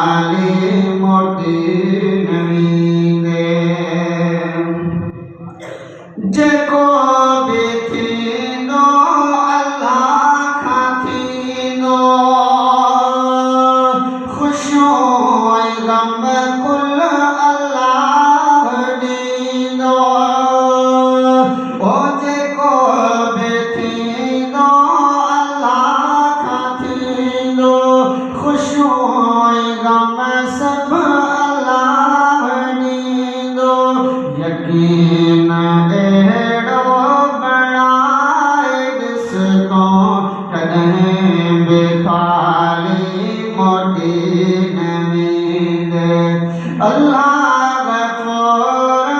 खाली मोटी नवी दे जेको भी थींदो अल्लाह खां थींदो ख़ुशियूं ऐं ग़म कुल अल्लाह ॾींदो ओ जेको भी थींदो अल्लाह खां थींदो ख़ुशियूं ऐं ग़म सभु अल्लाह ॾींदो यकीन अहिड़ो बणाए ॾिस तो कॾहिं बि खाली मोटी न वेंदे अल्लाह गफ़ूर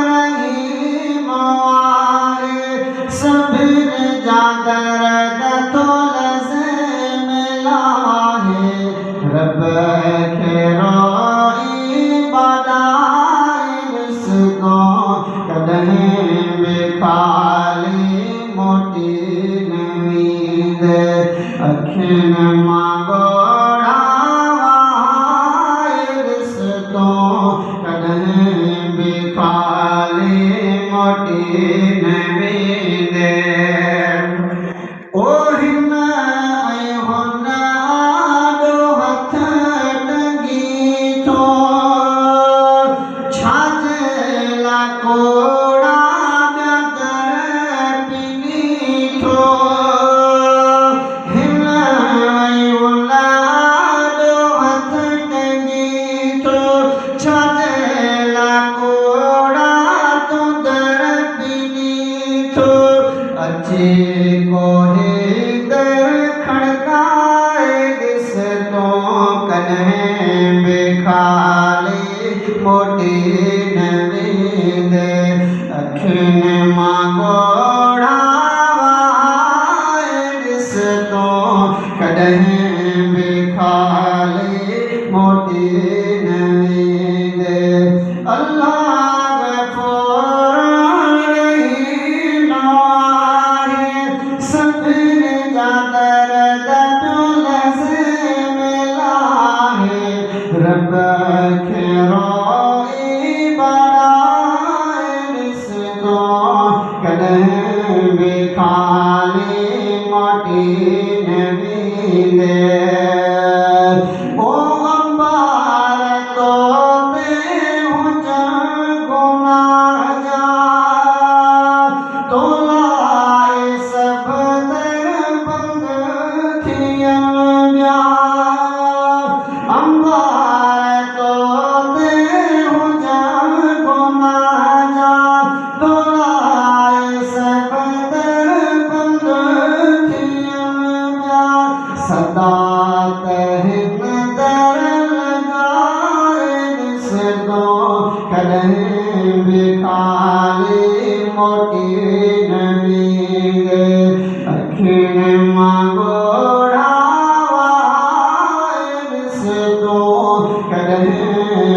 रहीम आहे सभिनि जा दर्द थो लज़े में लाहे रब खे रोई बधाए ॾिस तो कॾहिं बि खाली मोटी न वेंदे अखियुनि मां ॻोढ़ा वहाए ॾिस तो कॾहिं बि खाली मोटी न वेंदे ओ हिन ऐं हुन आॾो हथ टंगी थो छाजे लाइ कोड़ा ॿिया दर पिनी थो हिन ऐं हुन आॾो हथ टंगी थो छाजे लाइ कोड़ा तूं दर पिनी थो अची कोहे दर खड़काए ॾिस तो कॾहिं बि खाली मोटी न वेंदे अखियुनि मां ॻोढ़ा वहाए ॾिस तो कॾहिं बि खाली मोटी न वेंदे अल्लाह गफ़ूर रहीम आहे सभिनि जा दर्द पियो लज़े में लाहे रब खे रोई बणाए ॾिस तो कॾहिं बि खाली मोटी न वेंदे ओ अंबार तो ते हुजनि गुनाह जा तो लाइ सभु दर बंद थियनि ॿिया अंबार तो ते हुजनि गुनाह जा तो लाइ सभु दर बंद थियनि ॿिया सदा त हिन दर लॻाए ॾिस तो कॾहिं बि खाली मोटी न वेंदे अखियुनि मां ॻोढ़ा वहाए ॾिस तो कॾहिं